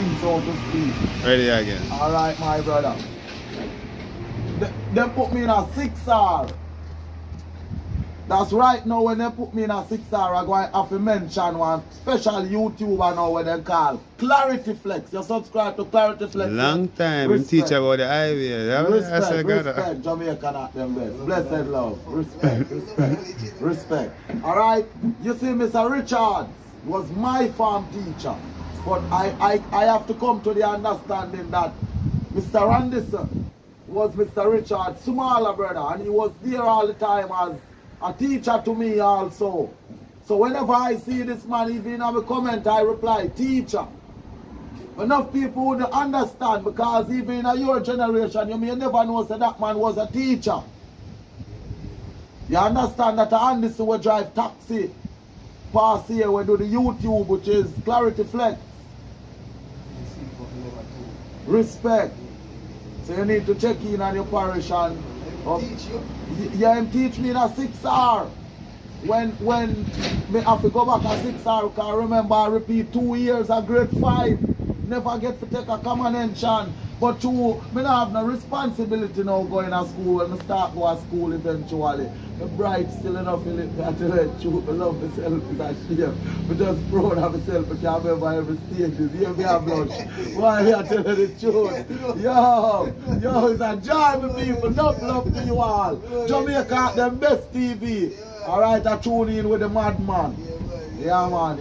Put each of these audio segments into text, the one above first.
see, so to speak. Ready again. Alright, my brother. They put me in a 6R. That's right now when they put me in a 6R, I'm going to have to mention one special YouTuber now what they call Clarity Flex. You subscribe to Clarity Flex. Long time. I'm teach about the IVA. Respect, Jamaica not them best. Blessed love. Respect. Alright? You see, Mr. Richard was my farm teacher. But I have to come to the understanding that Mr. Anderson was Mr. Richard's smaller brother, and he was there all the time as a teacher to me also. So whenever I see this man, even in a comment, I reply, teacher. Enough people would understand, because even in your generation, you may never know that man was a teacher. You understand that Anderson will drive taxi, pass here, we do the YouTube, which is Clarity Flex. Respect. So you need to check in on your parish and yeah, him teach me in a 6R. When me have to go back a 6R, because remember I repeat 2 years at grade 5. Never get to take a comprehension. But me not have no responsibility now going to school. When I start going to school eventually. The bright still enough in it to tell the truth. I love myself is a shame. But just proud of myself, I can't remember every stage. You hear me a blush. Why I tell you the truth? Yo, it's a joy with people. Enough love to you all. Jamaica, the best TV. Alright, I tune in with the madman. Yeah man.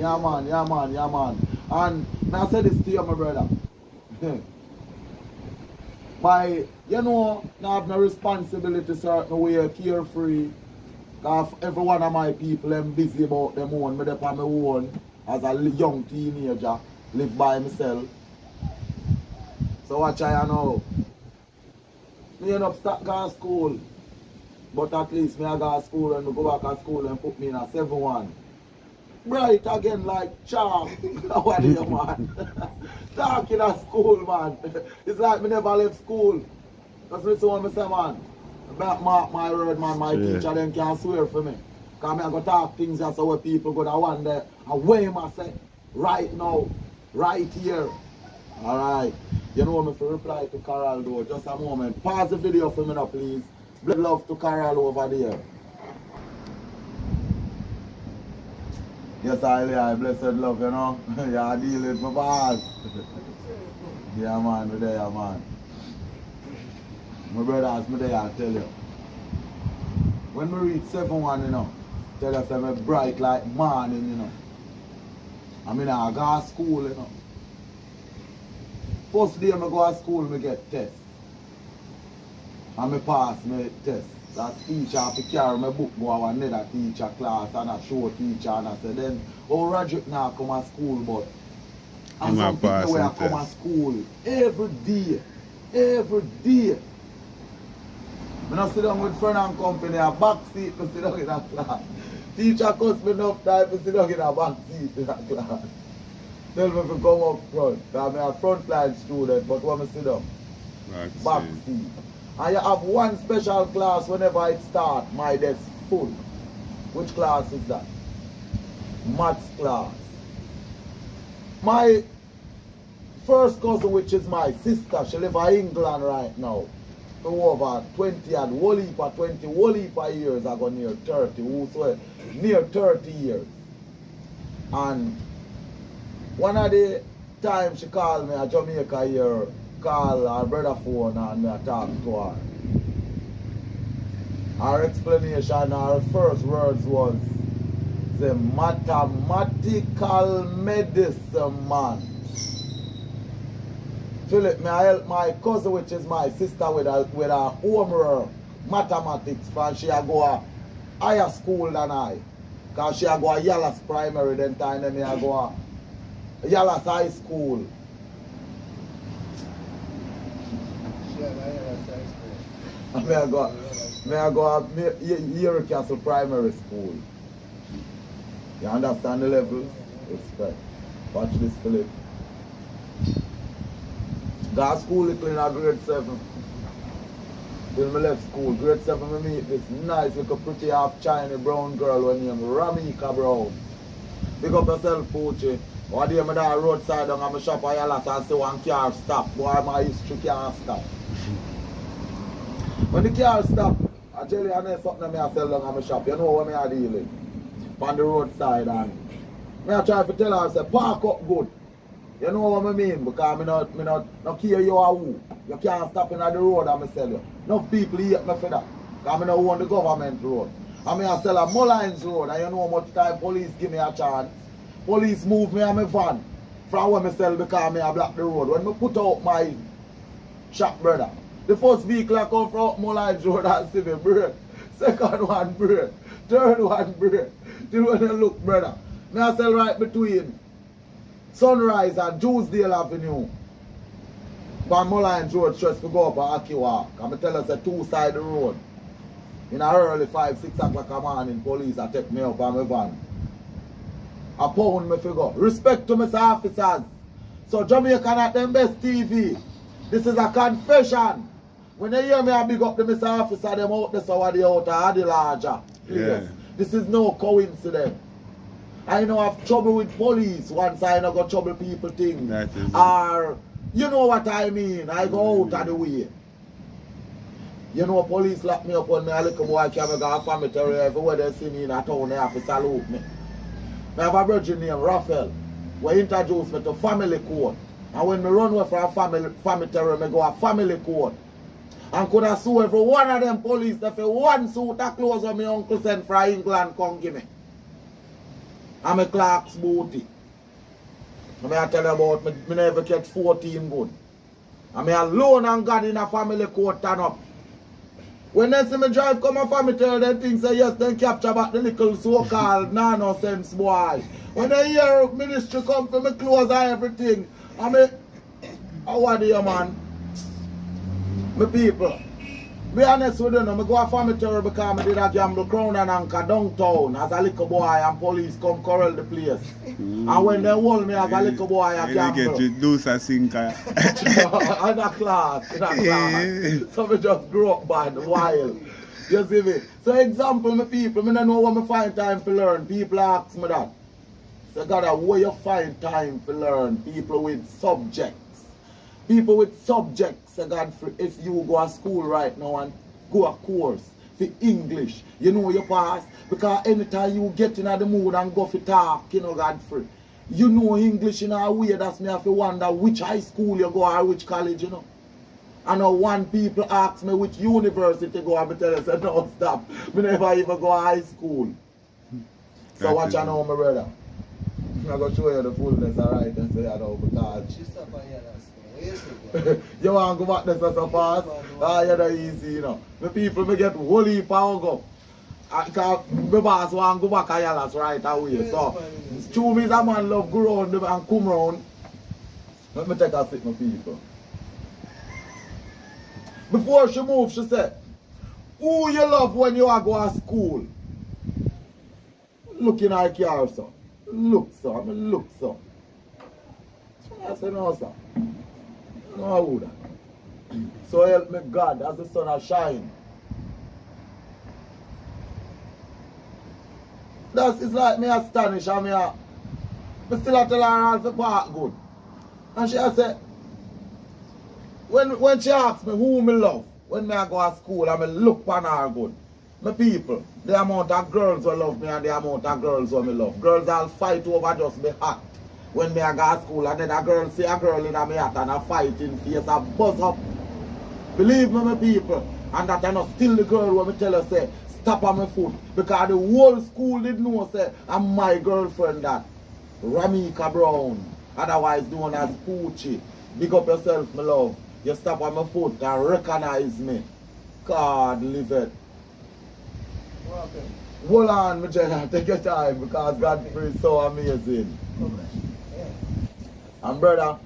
And now I say this to you, my brother. You know, I have no responsibility certain way, carefree. Because every one of my people, I'm busy about them own. Me up on my own as a young teenager, live by myself. So watch I know. Me end up start going to school. But at least me I go to school and go back to school and put me in a 7-1. Bright again like chalk. What do you man? Talking at school, man. It's like me never left school. That's what I say, man. Back mark my word, man. My teacher then can't swear for me. Because I go talk things that's how people go to wonder. And way myself right now, right here. Alright. You know me for reply to Carol though. Just a moment. Pause the video for me now, please. Blood love to Carol over there. Yes, I blessed love, you know. Yeah, I deal with my boss. Yeah, man, we're there, man. My brothers, me there, I tell you. When we reach 7-1, you know, tell us I'm bright like morning, you know. I mean, I go to school, you know. First day I go to school, I get test. And I pass my test. That teacher have to carry my book go to another teacher class and a show teacher and I say then Roderick now come to school but and some people where I come to school every day. I not sit down with friend and company a back seat to sit down in a class. Teacher cost me enough time to sit down in a back seat in a class. Tell me to come up front. I'm a frontline student but when I sit down back seat. And you have one special class whenever it starts, my desk full. Which class is that? Maths class. My first cousin, which is my sister, she lives in England right now. For over 20 and whole heap of years, I go near 30, near 30 years. And one of the times she called me, a Jamaica here, call her brother phone and I talk to her. Her explanation, her first words was the mathematical medicine man. Philip, may I help my cousin, which is my sister, with her homework, mathematics, and she go to higher school than I. Because she go to Yalas Primary, then time then I go to Yalas High School. May I go to Castle Primary School. You understand the level? Respect. Watch this, Philip. Got school in grade 7. Till I left school, grade 7 I meet this nice little pretty half Chinese brown girl named Ramika Brown. Pick up yourself, Poochie. One day I down roadside down at my shop at Yalas and see one car stop. Boy, my history can't stop. When the car stop, I tell you, I know something I sell down at my shop. You know what I dealing? On the roadside and I try to tell her, I say, park up good. You know what I mean? Because I not care you are who. You can't stop in the road and I sell you. Enough people hate me for that. Because I don't own the government road. I sell a Mullines road and you know how much time police give me a chance. Police move me on my van from where I sell because I block the road. When I put out my shop, brother, the first vehicle I come from Mullines road and see me break. Second one break. Third one break. Till when you look, brother. I sell right between Sunrise and Dewsdale Avenue. From Mullines road, just to go up and Aki walk. I tell us a two-side road. In a early 5, 6 o'clock a morning, police a take me up on my van. A pound me figure. Respect to Mr. Officers. So Jamaica not them best TV. This is a confession. When they hear me I big up the Mr. Officer, them out there so what they out are the larger. Yeah. This is no coincidence. I know I have trouble with police once I know got trouble people thing. That is Or you know what I mean. I go out of the way. You know police lock me up when me a little boy can go a family everywhere they see me in a town they have to salute me. I have a brother named Raphael who introduced me to family court. And when me run away from a family terror, me go a family court. And could have sue every one of them police if one suit of clothes on my uncle sent from England come give me. I'm a Clark's booty. I tell you about me never catch 14 good. I'm alone and God in a family court turn up. When they see me drive come a family tell them things say yes, then capture back the little so-called nonsense boy. When they hear ministry come for me clothes and everything, how are you, man? My people, be honest with you, I go a family terror because I did a gamble crown and anchor downtown as a little boy and police come corral the place. And when they hold me as a little boy, I gamble. You get loose and sinker. In a class. So we just grew up bad, wild. You see me? So example, my people, I don't know where I find time to learn. People ask me that. So God, where you find time to learn? People with subjects. People with subjects, Godfrey, if you go to school right now and go a course for English, you know you pass. Because anytime you get in the mood and go for talk, you know, Godfrey, you know English in a way that's me have to wonder which high school you go or which college, you know. I know one people ask me which university to go and I tell them, say, no, stop. Me never even go to high school. So watch I know, my brother. I'm going to show you the fullness, alright, and say I know because... You want to go back there so fast? Ah, you're not easy, you know. The people may get whole heap of go. Because my boss want to go back to Yalas right away. So, true me, that man love go round and come round. Let me take a seat, my people. Before she moved, she said, who you love when you are go to school? Look in her car, sir. Look, sir. I mean, look, sir. I said, no, sir. No, I wouldn't. So help me God as the sun has shine. It's like me astonished and me still tell her all the part good. And she said, when she asks me who me love, when me I go to school and me look on her good. My people, the amount of girls who love me and the amount of girls who me love. Girls all fight over just me hat. When me I go to school and then a girl see a girl in my hat and a fight in face and buzz up. Believe me, my people. And that I not still the girl when me tell her say, stop on my foot. Because the whole school did know say, I'm my girlfriend that. Ramika Brown. Otherwise known as Poochie. Big up yourself, my love. You stop on my foot and recognize me. God live it. Okay. Hold on, my Jenna. Take your time because Godfrey is so amazing. And brother,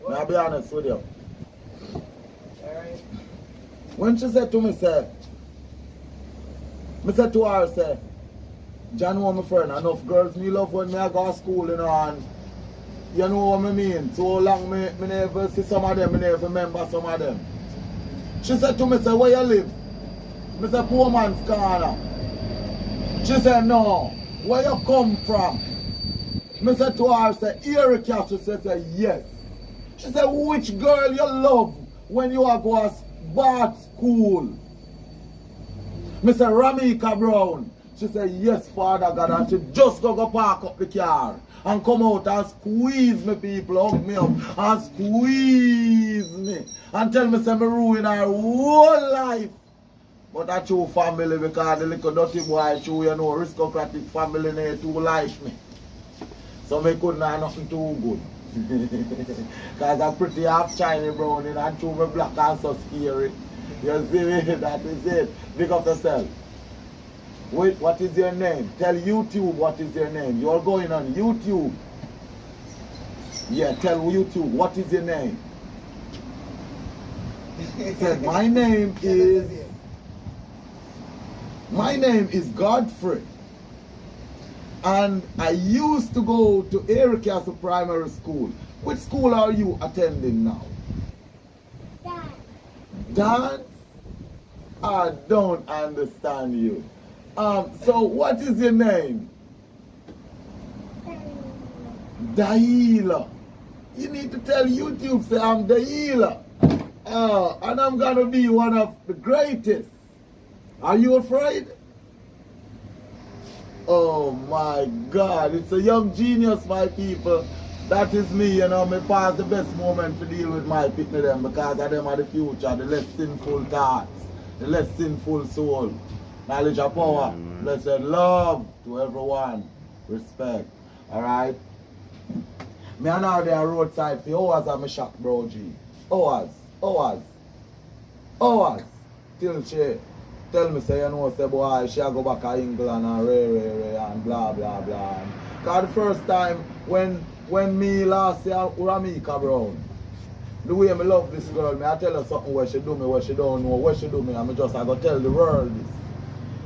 may I be honest with you. Alright. When she said to me, say, me said to her, say, John, my friend, enough girls me love when me I go to school, you know, and you know what I mean. So long me never see some of them, me never remember some of them. She said to me, say, where you live? Me say, poor man's corner. She said, no, where you come from? Me said to her, say, Erica, she said, yes. She said, which girl you love when you are go to bar school? Me said, Ramika Brown. She said, yes, Father God, and she just go park up the car and come out and squeeze me, people, hug me up and squeeze me and tell me say me ruin her whole life. But a true family, because the little dirty boy, true, you know, aristocratic family, they too like me. So me couldn't have nothing too good. Because I'm pretty half Chinese brown and true me black and so scary. You see me? That is it. Big up yourself. Wait, what is your name? Tell YouTube what is your name. You are going on YouTube. Yeah, tell YouTube what is your name. He said, my name is Godfrey. And I used to go to Erica Primary School. Which school are you attending now? Dance? I don't understand you. So what is your name? Daila. You need to tell YouTube, say I'm Daila. And I'm gonna be one of the greatest. Are you afraid? Oh my God, it's a young genius, my people. That is me, you know, me pass the best moment to deal with my people them because of them are the future, the less sinful thoughts, the less sinful soul. Knowledge of power, blessed love to everyone, respect, alright? Me and now they are roadside for hours and me shock bro G. Hours. Till she tell me say, you know, say boy, she go back to England and ray and blah blah blah. Cause the first time when me last year Ramika Brown, the way me love this girl, me I tell her something where she do me, where she don't know, where she do me, and me just I go tell the world this.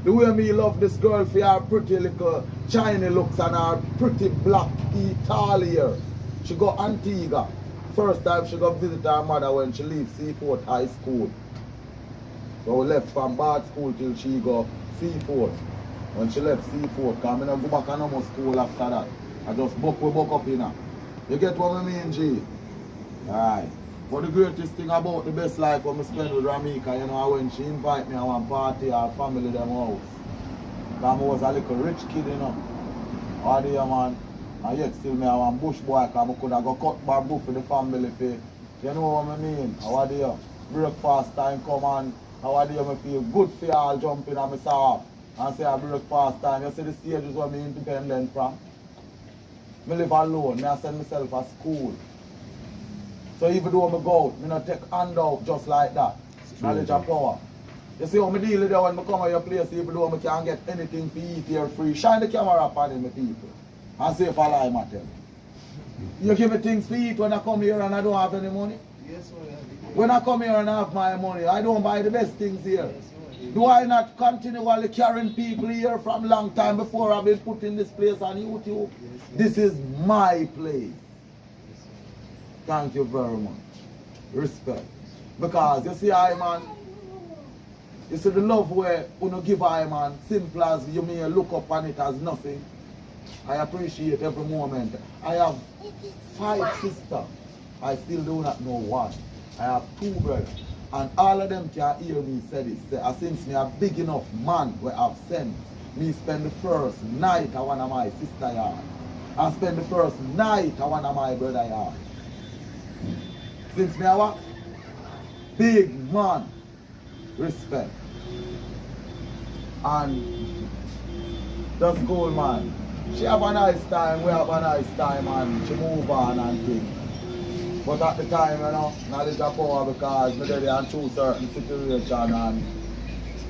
The way me love this girl for her pretty little Chinese looks and her pretty black Italian. She go Antigua. First time she go visit her mother when she leave Seaford High School. So we left from Bard School till she go Seaford. When she left Seaford, because I don't go back to no more school after that. I just buck up in her. You get what I mean, G? Alright. But the greatest thing about the best life when I spend with Ramika, you know, when she invite me to one party or family them house. Because I was a little rich kid, you know. All day, man. And yet still me I want bush boy because I could have got cut bamboo for the family for. You know what I mean? How do you breakfast time come on? How do you feel good for all jumping on myself and say a breakfast time? You see the stage is where I'm independent from. I live alone, I send myself to school. So even though I go out, I don't take handout just like that. Knowledge of power. You see how I deal with it when I come to your place, even though I can't get anything to eat here free. Shine the camera upon them, people. And say if I lie, I tell you. You give me things to eat when I come here and I don't have any money? Yes, sir. When I come here and I have my money, I don't buy the best things here. Do I not continually carrying people here from long time before I've been putting this place on YouTube? This is my place. Thank you very much. Respect. Because you see I man, you see the love where you give I man, simple as you may look up on it as nothing. I appreciate every moment. I have 5 sisters. I still do not know one. I have 2 brothers. And all of them can hear me say this. Since me a big enough man where I've sent, me spend the first night at one of my sister yard. I spend the first night at one of my brother yard. Since me a what? Big man. Respect. And that's cool, man. She have a nice time, we have a nice time, and she move on and things. But at the time, you know, knowledge of power because me there and through certain situation and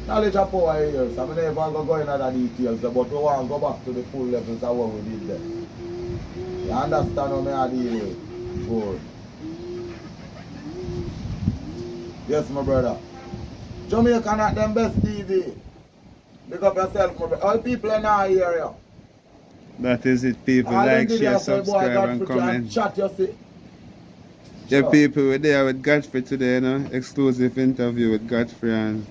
knowledge of power here. So I never go into the details, but we want to go back to the full levels of what we did there. You understand how me I deal with? Good. Yes, my brother. Jamaica not them best TV. Pick up yourself, my brother. All people in our area. That is it, people. Like, share, subscribe, and comment. Chat, you see. Yeah, Sure. people, we're there with Godfrey today, you know. Exclusive interview with Godfrey and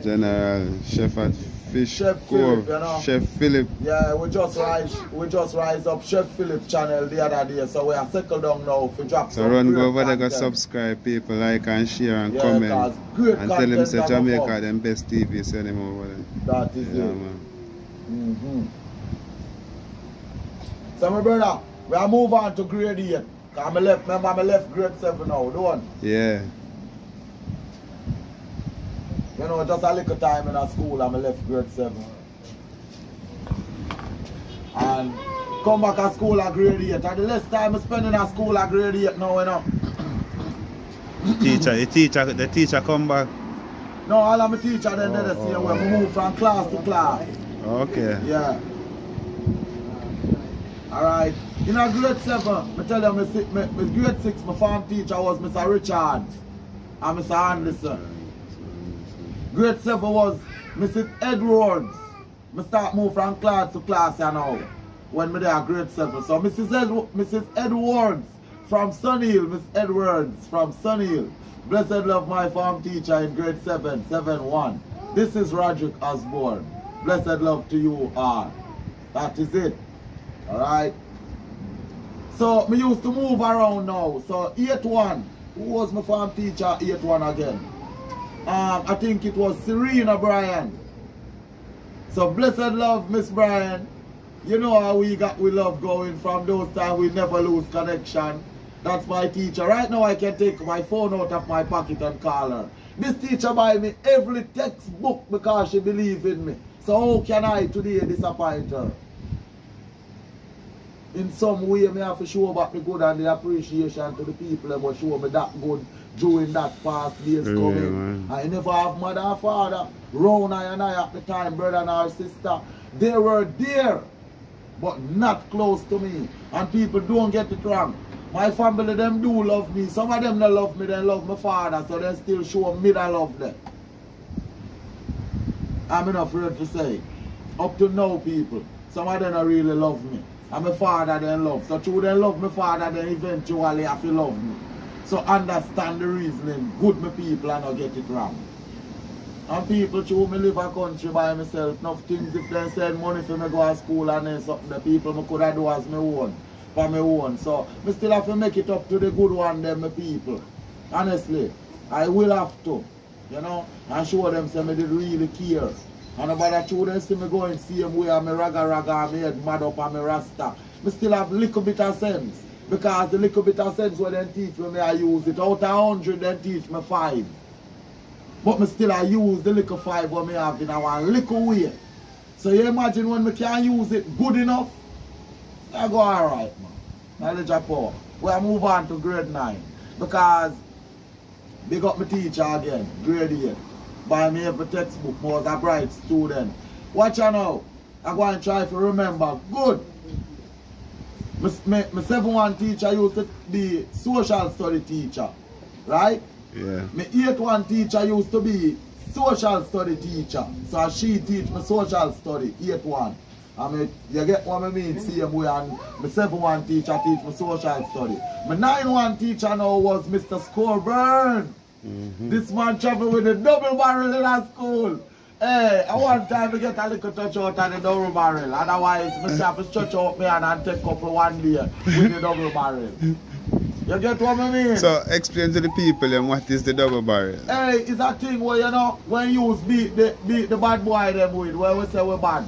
General Chef at Fish Chef Cove, Philip, you know. Chef Philip. Yeah, we just rise up Chef Philip channel the other day, so we are settled down now for drop So some run great go over there, go content. subscribe, people, like and share and Yeah, comment. 'cause great And tell them content say that Jamaica come. them best TV, send them over there. That is Yeah, it. man. So my brother, we are move on to grade 8. Cause remember I left grade 7 now, don't Yeah. you know, just a little time in a school and I left grade 7. And come back at school at grade 8. And the less time I spend in a school at grade 8 now, you know. The teacher come back. No, all of my teacher then they see when we move from class to class. Okay. Yeah. Alright. In a grade 7, I tell you, my grade 6, my farm teacher was Mr. Richard and Mr. Anderson. Grade 7 was Mrs. Edwards. I start move from class to class now when I there at grade 7. So Mrs. Edwards from Sunhill, Miss Edwards from Sunhill. Blessed love my farm teacher in grade 7, 7-1. This is Roderick Osborne. Blessed love to you all. That is it. Alright. So me used to move around now. So 8-1. Who was my farm teacher 8-1 again? I think it was Serena Bryan. So blessed love Miss Bryan. You know how we love going from those times we never lose connection. That's my teacher. Right now I can take my phone out of my pocket and call her. This teacher buy me every textbook because she believes in me. So how can I today disappoint her? In some way, I have to show back the good and the appreciation to the people that will show me that good during that past days coming. I never have mother and father, Rona and I at the time, brother and our sister. They were there, but not close to me. And people don't get it wrong. My family, them do love me. Some of them don't love me, they love my father, so they still show me that I love them. I'm not afraid to say. Up to now, people, some of them don't really love me. And my father then love. So through they love my father, then eventually have to love me. So understand the reasoning. Good my people and not get it wrong. And people through me live a country by myself. Enough things if they send money for me go to school and then something the people me could have do as my own. For my own. So me still have to make it up to the good one them my people. Honestly. I will have to. You know, and show them say me did really care. And about the children see me going same way and me raga and me head mad up and me rasta. Me still have little bit of sense. Because the little bit of sense when they teach me I use it. Out of 100 they teach me 5. But me still I use the little 5 when me have in a one little way. So you imagine when me can use it good enough, I go alright man. Knowledge of power. We move on to grade 9. Because big up my teacher again, grade 8. Buy me every textbook, I was a bright student. Watch out now. I'm going to try to remember. Good. My 7-1 teacher used to be social study teacher. Right? Yeah. My 8-1 teacher used to be social study teacher. So she teach me social study, 8-1. I mean, you get what I mean, same way, and my 7-1 teacher teach me social study. My 9-1 teacher now was Mr. Osborne. This man travel with a double barrel in our school. Hey, I want time to get a little touch out of the double barrel. Otherwise, I have to stretch out me and take couple one day with the double barrel. You get what I mean? So explain to the people then what is the double barrel. Hey, it's a thing where you know when you beat the bad boy them with, where we say we're bad.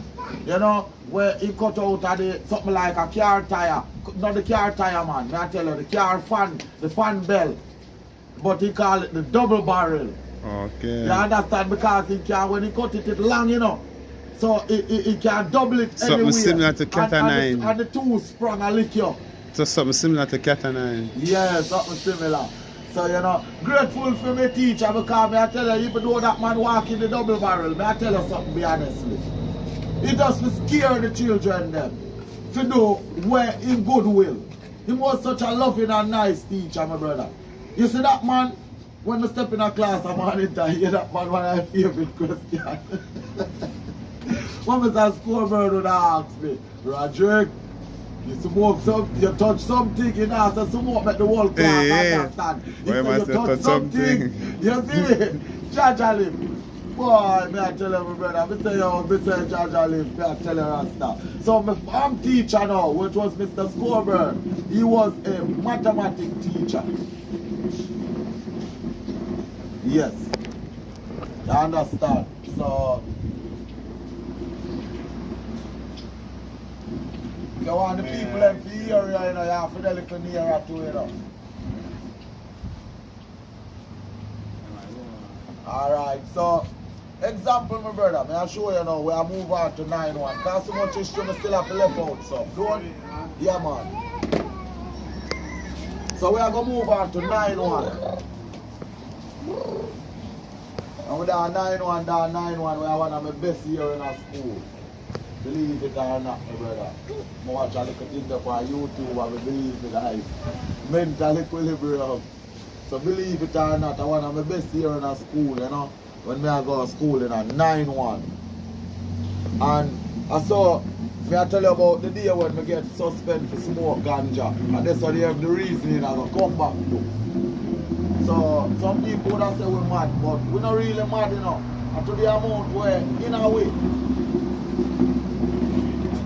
You know, where he cut out of the something like a car tire. Not the car tire man, may I tell you, the car fan, the fan belt. But he call it the double barrel. Okay. You understand? Because he can, when he cut it, it's long, you know. So he can double it something anywhere. Similar to cat and nine. And the two sprung a lick you. So something similar to cat and nine. Yeah, something similar. So, you know, grateful for my teacher because I tell you, even though that man walk in the double barrel, I tell you something, be honestly. He just to scare the children them. To do where in goodwill. He was such a loving and nice teacher, my brother. You see that man, when I step in a class, I'm on it, I hear that man one of my favorite questions. When Mr. Scoreboard would ask me, Roderick, you smoke something, you touch something, you know, so smoke make the whole class understand. You say you touch something, you see me? Judge him. Boy, me I tell you, my brother, me tell you how Mr. Jaja live, me I tell you Rasta. So I'm teacher now, which was Mr. Scorburn. He was a mathematics teacher. Yes. You understand? So if you want the people them to hear you, you know, you have to be a little nearer to it. Alright, so example, my brother, may I show you now where I move on to 9-1. Because so much history I still have to left out, so don't. Yeah, man. So we are going to move on to 9-1. And with our 9-1, down 9-1, we are one of my best year in our school. Believe it or not, my brother. I watch a little thing up on YouTube and believe it, I mental equilibrium. So believe it or not, I one of my best year in our school, you know. When I go to school in a 9-1. And I saw, me I tell you about the day when I get suspended for smoke ganja. And that's what they have the reasoning I go come back to. So some people would have said we're mad, but we're not really mad, you know. And to the amount where, in a way.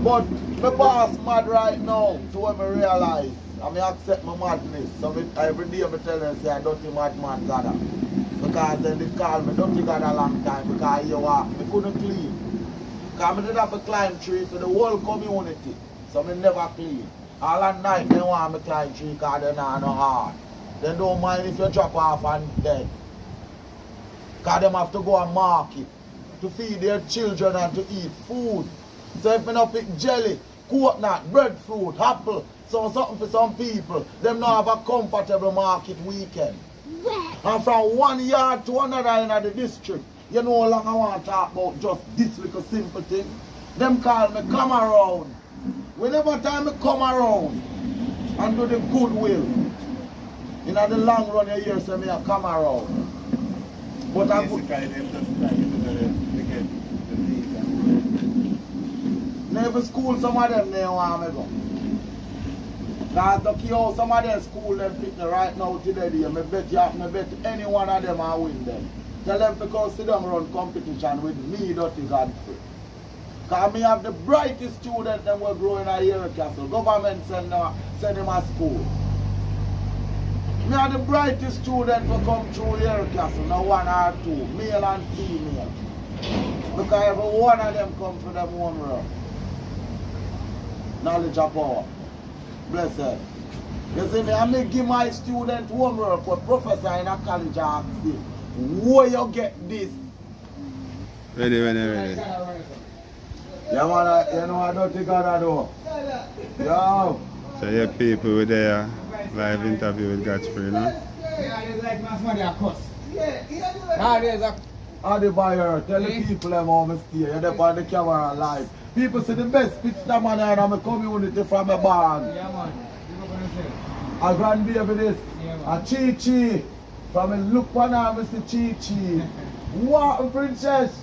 But me pass mad right now to when I realize and I accept my madness. So every day I tell them say I don't think madman gather. Because then they call me dirty God a long time because you walk, I couldn't clean. Because I didn't have to climb tree for the whole community. So I never clean. All at night they want me climb tree because they not no hard. They don't mind if you drop off and dead. Because they have to go and market to feed their children and to eat food. So if I not pick jelly, coconut, breadfruit, apple, so something for some people, them not have a comfortable market weekend. And from one yard to another in the district, you know how long I want to talk about just this little simple thing. Them call me come around. Whenever time I come around and do the goodwill, in the long run you hear say me I come around. But I never school some of them they want me go. Because look how some of them school them pick me right now today. I bet any one of them I win them. Tell them to come sit down run competition with me, Dirty Godfrey. Because me have the brightest student that will grow in a year castle. Government send them a school. Me have the brightest student will come through here castle, now 1 or 2, male and female. Because every one of them come from them own world. Knowledge of power. Blessed. You see me, I may give my student homework with professor in a college ask him, where you get this? Ready. Yeah man, you know I don't think I do. Yo. So your people were there, live interview with Godfrey, you know? Yeah, it's like my father a cuss. How the buyer, tell the people them how I stay. You're there on the camera live. People see the best picture man in my community from a barn. Yeah, man. A grandbaby this. Yeah, man. A Chi-Chi. From a look one I see Chi-Chi. What princess?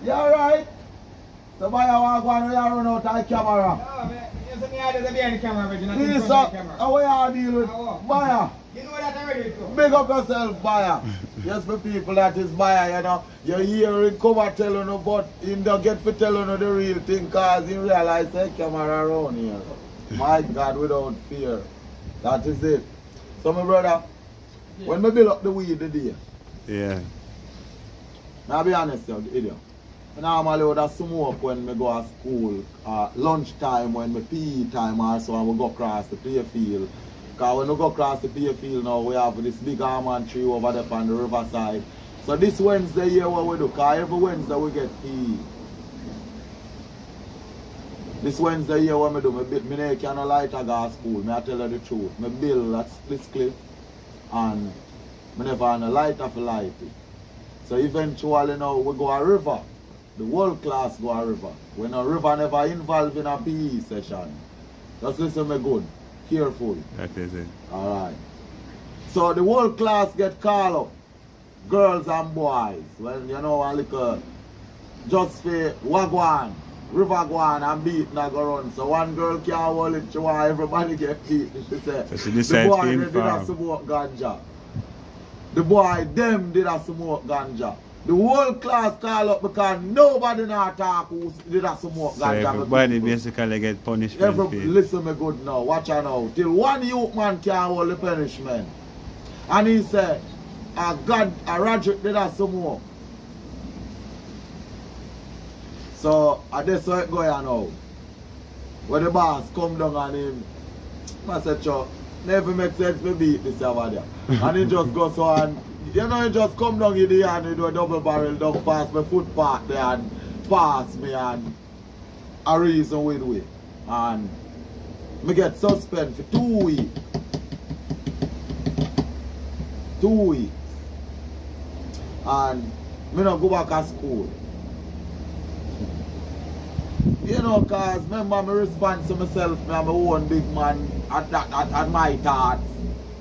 You alright? So buyer want to go and run out of the camera. Oh, man. You see me I just behind the camera, but you're not in This front of the camera. how you deal with buyer? You know that already, too. Big up yourself, buyer. Yes, the people that is buyer, you know. You hear it come and tell you, but you don't get to tell you the real thing because you realize the camera around here. My God, without fear. That is it. So, my brother, when we build up the weed today, Yeah. I'll be honest with you, idiot. I normally would have smoke when I go to school, lunchtime, when my PE time also, and we go across the play field. Because when we go across the play field now, we have this big almond tree over there on the riverside. So this Wednesday here what we do, because every Wednesday we get PE. This Wednesday here what I do, I cannot light a gas school, I tell you the truth. I build that split cliff and I never have a lighter for light it. So eventually now we go a river. The whole class go a river. When a river never involved in a PE session. Just listen me good. Careful. That is it. Alright. So the whole class get called up. Girls and boys. When you know a little just for wagwan, river guan and beat not go run. So one girl can't hold it, she want everybody get beat. She said So she the decided boy to they did a inform. smoke ganja. The boy them did a smoke ganja. The whole class call up because nobody now talk who did a smoke. So everybody basically get punishment. Listen me good now, watch out now. Till one youth man can hold the punishment. And he said, Roger did a smoke. So that's how it going now. When the boss come down on him, I said, Chuck, never make sense to beat this over there. And he just goes on, you know, he just come down in the hand and do a double barrel down past my footpath there and pass me and a reason with way. And me get suspended for 2 weeks. 2 weeks. And me not go back to school. You know, cause remember me respond to myself, me am my own big man at my thoughts.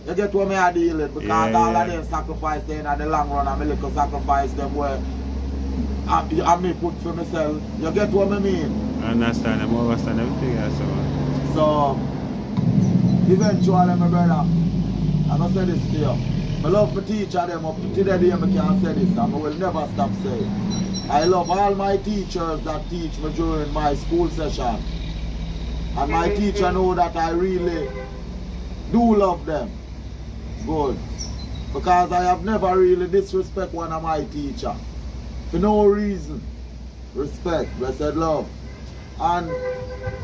You get what me I deal with because all of them sacrifice them in the long run and me little sacrifice them where I me put for myself. You get what I mean? I understand, I understand everything else. So eventually my brother, I'm gonna say this to you. I love my teacher them up to the day I can't say this and I will never stop saying. I love all my teachers that teach me during my school session. And my teacher know that I really do love them. Good. Because I have never really disrespect one of my teachers. For no reason. Respect, blessed love. And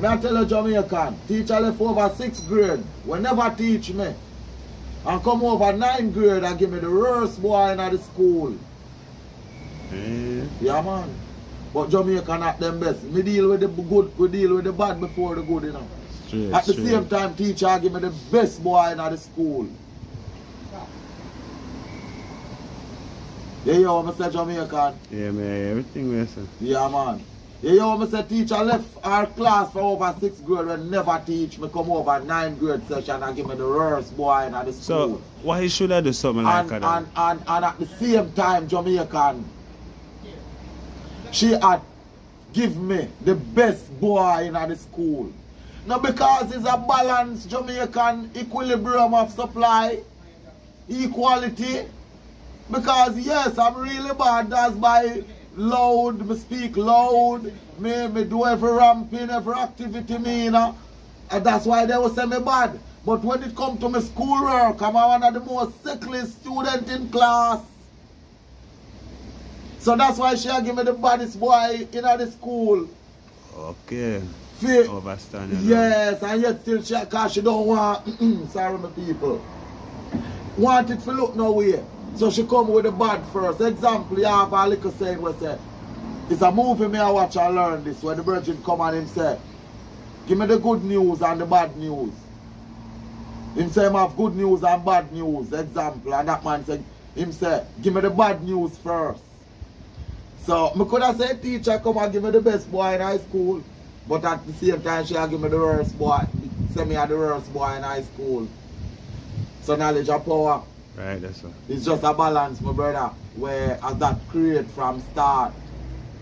may I tell you Jamaican, teacher left over 6th grade, will never teach me. And come over 9th grade and give me the worst boy in the school. Yeah man. But Jamaica not them best. Me deal with the good, we deal with the bad before the good, you know. Straight, at the same time teacher give me the best boy in the school. Yeah, you know what I say Jamaican? Yeah man, everything we say. Yeah man. Yeah, you know what I say teacher left our class for over 6th grade and never teach me come over 9th grade session and give me the worst boy in the school. So why should I do something like that? And at the same time Jamaican, she had give me the best boy in the school. Now because it's a balanced Jamaican equilibrium of supply, equality. Because yes, I'm really bad. That's by loud, me speak loud, me do every ramping, every activity me, you know. And that's why they will say me bad. But when it comes to my schoolwork, I'm one of the most sickly students in class. So that's why she give me the baddest boy in the school. Okay. Overstand. Yes, and yet still because she don't want, sorry my people, want it to look no way. So she come with the bad first. Example, you have a little saying where say, it's a movie me I watch and learn this, where the virgin come and him say, give me the good news and the bad news. Him say him have good news and bad news, example, and that man say, him say, give me the bad news first. So, I could have said teacher come and give me the best boy in high school. But at the same time, she give me the worst boy. Say me are the worst boy in high school. So knowledge of power. Right, that's all. It's just a balance, my brother, where as that create from start.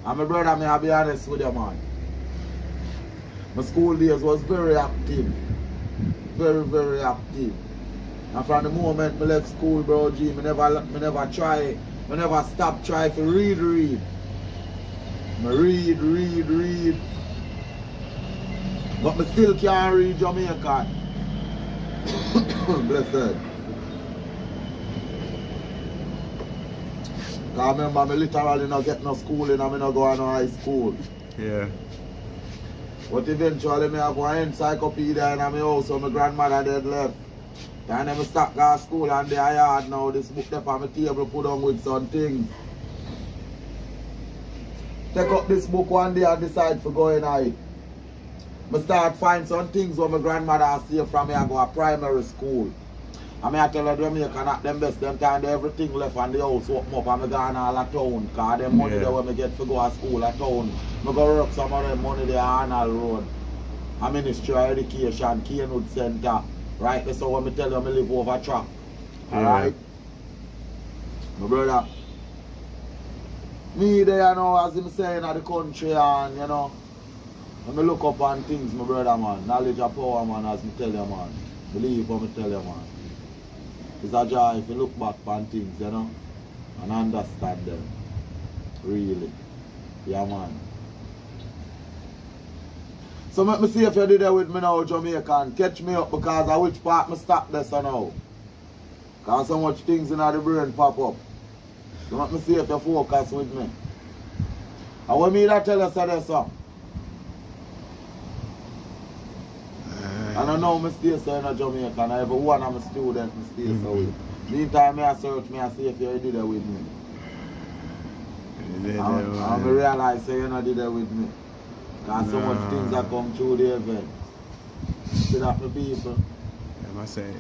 And my brother, may I be honest with you, man. My school days was very active. Very, very active. And from the moment I left school, bro, G, I never stop try to read. I read. But I still can't read Jamaican. Blessed. I remember I literally not get no schooling and I not go to high school. Yeah. But eventually I have one encyclopedia in my house so my grandmother dead left. And then I start going to school and there I had now this book up on my table put on with some things. Take up this book one day and decide to go in it. I start find some things where my grandmother say from me I go to primary school. And I tell her Jamaica not them best, them time everything left and the house open up and I go on all the town. Because them money there when I get to go to school at town. I go work some of them money there on Arnold Road. A Ministry of Education, Kenwood Center. Right, so when I tell you I live over track. Alright? My brother. Me there, you know, as I'm saying in the country and you know. When I look up on things, my brother man. Knowledge of power man, as I tell you man. Believe what I tell you man. It's a joy if you look back on things, you know, and understand them. Really. Yeah, man. So let me see if you did that with me now, Jamaica, and catch me up because of which part me stop this now. Because so much things in the brain pop up. So let me see if you focus with me. And when me that tell you so this song. And I know I stay so in Jamaica and every one of my students I stay so with. Meantime I search me and see if you did that with me. And I realize you not did that with me. Because so much things that come through the event. See that the people? Stay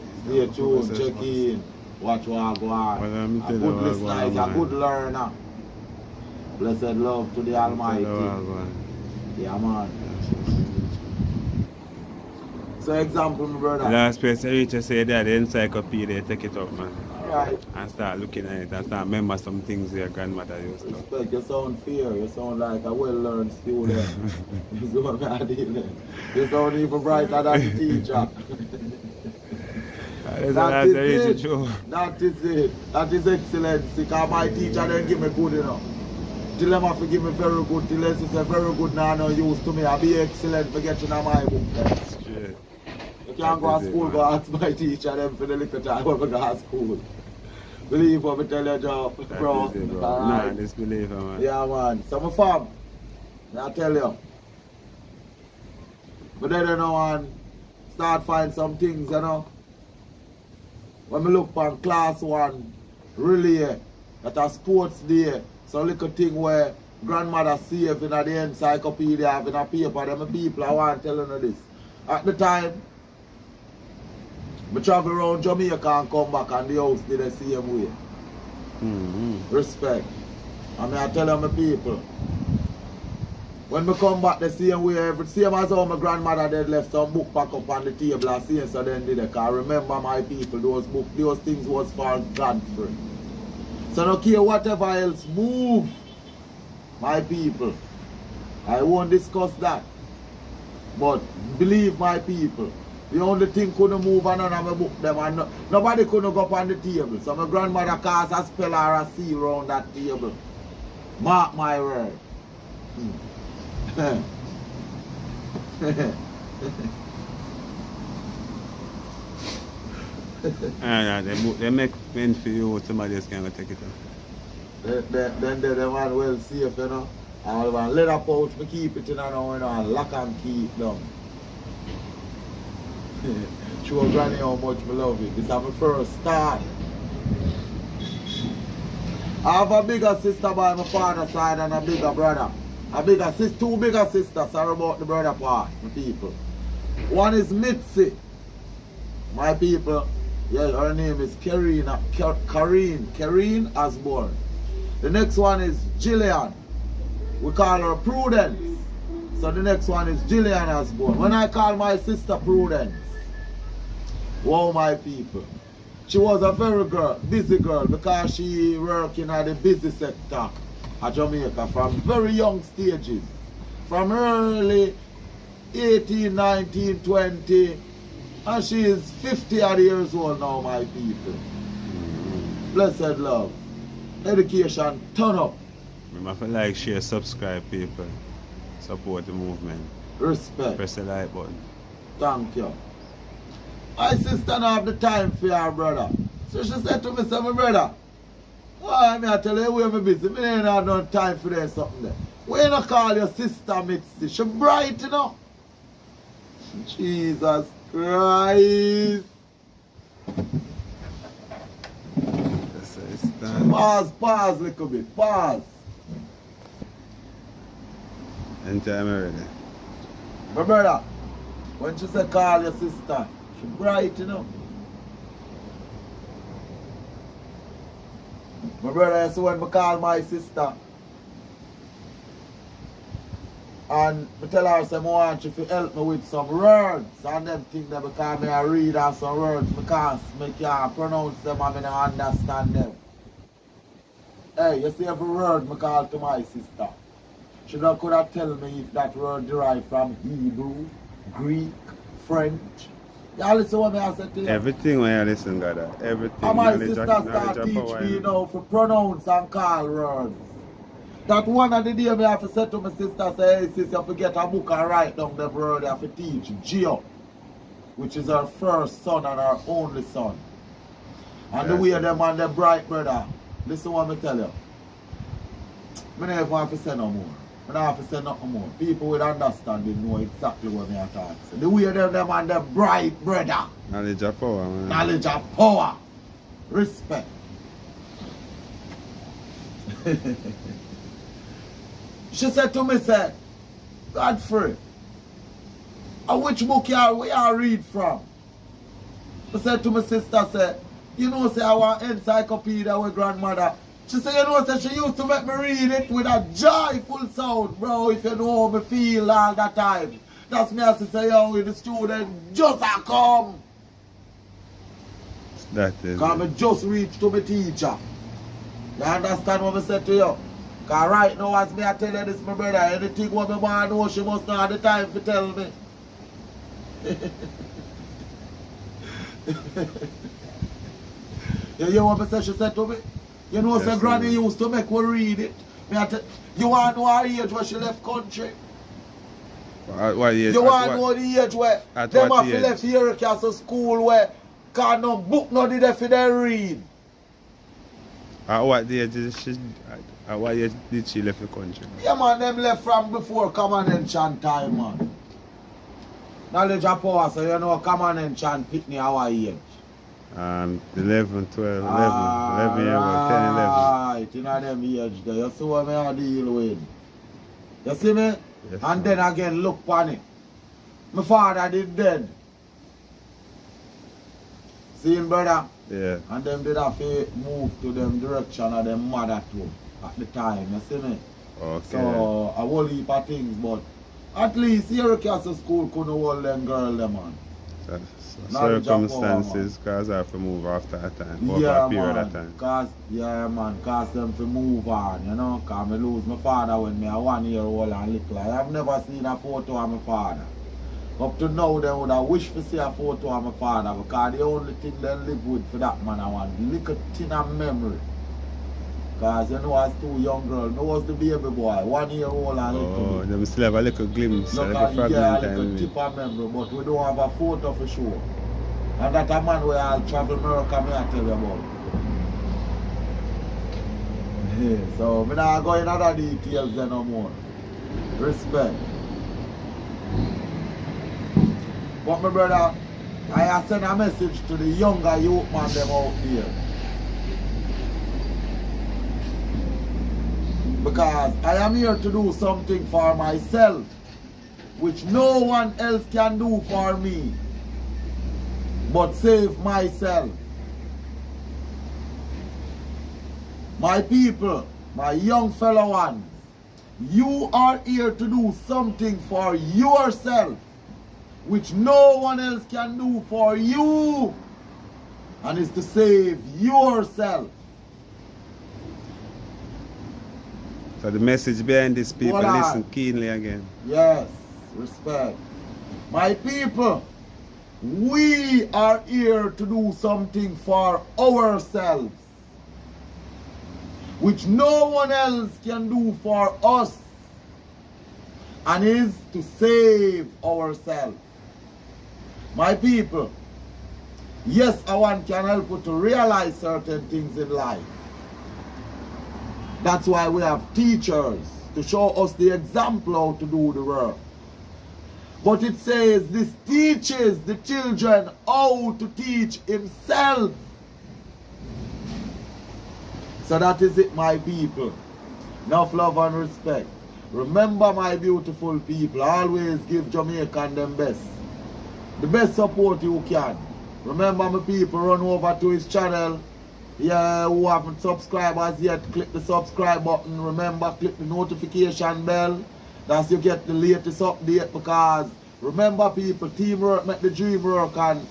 tuned, check in, watch what go on. A good listener is a good learner. Blessed love to the Almighty. Yeah, man. So example, my brother. Last place I reach, I say that the encyclopedia, take it up, man. Alright. And start looking at it and start remember some things your grandmother used to. Respect, you sound fair, you sound like a well-learned student. You sound even brighter than the teacher. That is it. That is it. That is excellence. Because my teacher didn't give me good enough. Till them have to give me very good. Till they say very good now no use to me. I'll be excellent for getting on my book. That's true. You can't go to school, go ask my teacher them for the little time when we go to school. Believe what we tell you, job, bro. That is it, bro. Nah, disbelief, man. Yeah, man. So my fam, I tell you. But then you know, and start find some things, you know. When we look on class 1 relay, that a sports day, so little thing where grandmother save in the encyclopedia, have in a paper, them people I want telling you this. At the time, I travel around Jamaica and come back and the house did the same way. Respect. I mean I tell you my people, when we come back the same way, every same as how my grandmother did left some book pack up on the table and saying so then did it. Because remember my people, those books, those things was for Godfrey. So no care whatever else move, my people. I won't discuss that. But believe my people, the only thing couldn't move and none of my book them and nobody couldn't go up on the table. So my grandmother cast a spell or a C around that table. Mark my word. They make men for you, somebody else can go take it off. Then the man well safe, you know. And one leather pouch, we keep it in and and lock and key it down. Show granny how much we love it. This is my first start. I have a bigger sister by my father's side and a bigger brother. Two bigger sisters, sorry about the brother part, my people. One is Mitzi, my people. Yeah, her name is Karine Osborne. The next one is Gillian. We call her Prudence. So the next one is Gillian Osborne. When I call my sister Prudence, wow, my people. She was a very busy girl because she worked in the busy sector of Jamaica from very young stages. From early 18, 19, 20. And she is 50 odd years old now, my people. Blessed love. Education, turn up. Remember, like, share, subscribe, people. Support the movement. Respect. Press the like button. Thank you. My sister don't have the time for her brother. So she said to me, say, my brother, why I tell you where I'm busy. I ain't have no time for that something there. Why you not call your sister Mitzi? She bright, you know. Jesus Christ. Pause a little bit. Pause. Anytime I'm ready. My brother, when she say call your sister, she bright, you know. My brother, so when I call my sister, and I tell her, say, I want you to help me with some words, and them things that because I read out some words, because I can't pronounce them and I don't understand them. Hey, you see every word I call to my sister. She not could have tell me if that word derived from Hebrew, Greek, French. You listen what I said to you? Everything when you listen, God, everything. And my sister start teach me, you know, to pronounce and call words. That one of the day me have to say to my sister, say, hey sis, you have to get a book and write down the word you have to teach Gio, which is her first son and her only son. And the way them and the bright brother, listen what I tell you. I don't have to say no more. I don't have to say nothing more. People with understanding know exactly what me are talking. So the way them and the bright brother. Knowledge of power, man. Knowledge of power. Respect. She said to me, say, Godfrey, which book you read from? I said to my sister, say, you know, say, our encyclopedia with grandmother. She said, you know, say, she used to make me read it with a joyful sound, bro, if you know how me feel all the time. That's me as I say, yo, with the student, just a come. That is Because I just reached to my teacher. You understand what I said to you? Because right now, as me I tell you this, my brother, anything what me want to know, she must not have the time to tell me. You hear what she said to me? You know, yes, say Granny used to make we read it. You want to know her age where she left country? What age? You want to know the age where them have left here Castle School where can no book no did they for them read? At what age did she left the country? Yeah man, them left from before Command time, man. Knowledge of power, so you know Command and Chant pick me our age. 11, 12, 11 years old, 10, 11. Right, in them age there. You see what I deal with. You see me? Yes, and then again, look on it. My father did dead. See him, brother? Yeah. And them did have to move to them direction of them mother too at the time. You see me? Okay. So, a whole heap of things, but at least here Castle School couldn't hold them girl, them man. Circumstances cause I have to move after a time, over a period of time. Cause them to move on, you know, cause I lose my father when me a 1 year old and little. I have never seen a photo of my father. Up to now they would have wished to see a photo of my father because the only thing they live with for that man I want little tin of memory. Because you know as two young girls, no was the baby boy, 1 year old and little. Oh, them still have a little glimpse, look, a little fragment. Yeah, a little tip of memory, but we don't have a photo for sure. And that a man where I'll travel America, me I tell you about. Yeah, so me not go in other details there no more. Respect. But my brother, I send a message to the younger youth man them out here. Because I am here to do something for myself, which no one else can do for me, but save myself. My people, my young fellow ones, you are here to do something for yourself, which no one else can do for you, and is to save yourself. So the message behind this, people listen keenly again. Yes, respect. My people, we are here to do something for ourselves, which no one else can do for us, and is to save ourselves. My people, yes, one can help you to realize certain things in life. That's why we have teachers to show us the example how to do the work. But it says this teaches the children how to teach himself. So that is it, my people. Enough love and respect. Remember, my beautiful people, always give Jamaican them best. The best support you can. Remember, my people, run over to his channel. Yeah, who haven't subscribed as yet, click the subscribe button. Remember, click the notification bell. That's you get the latest update, because remember people, teamwork make the dream work, and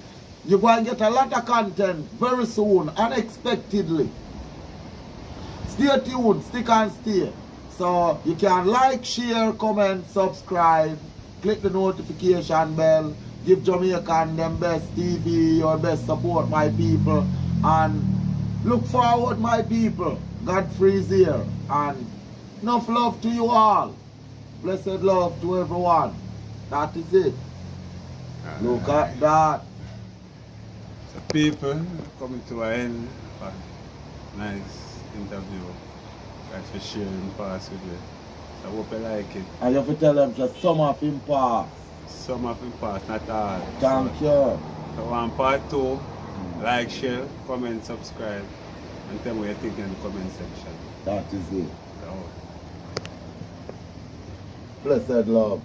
you're going to get a lot of content very soon, unexpectedly. Stay tuned, stick and stay. So you can like, share, comment, subscribe, click the notification bell, give Jamaican them best TV, your best support, my people, and look forward, my people. Godfrey is here, and Enough love to you all. Blessed love to everyone. That is it. Look at that. So people coming to an end of a nice interview. Thanks for sharing past with me. So I hope you like it. And you have to tell them that some of him pass. Some of them pass, not all. Thank So, you. so on part 2, like, share, comment, subscribe, and tell me what you think in the comment section. That is it. So, Blessed love.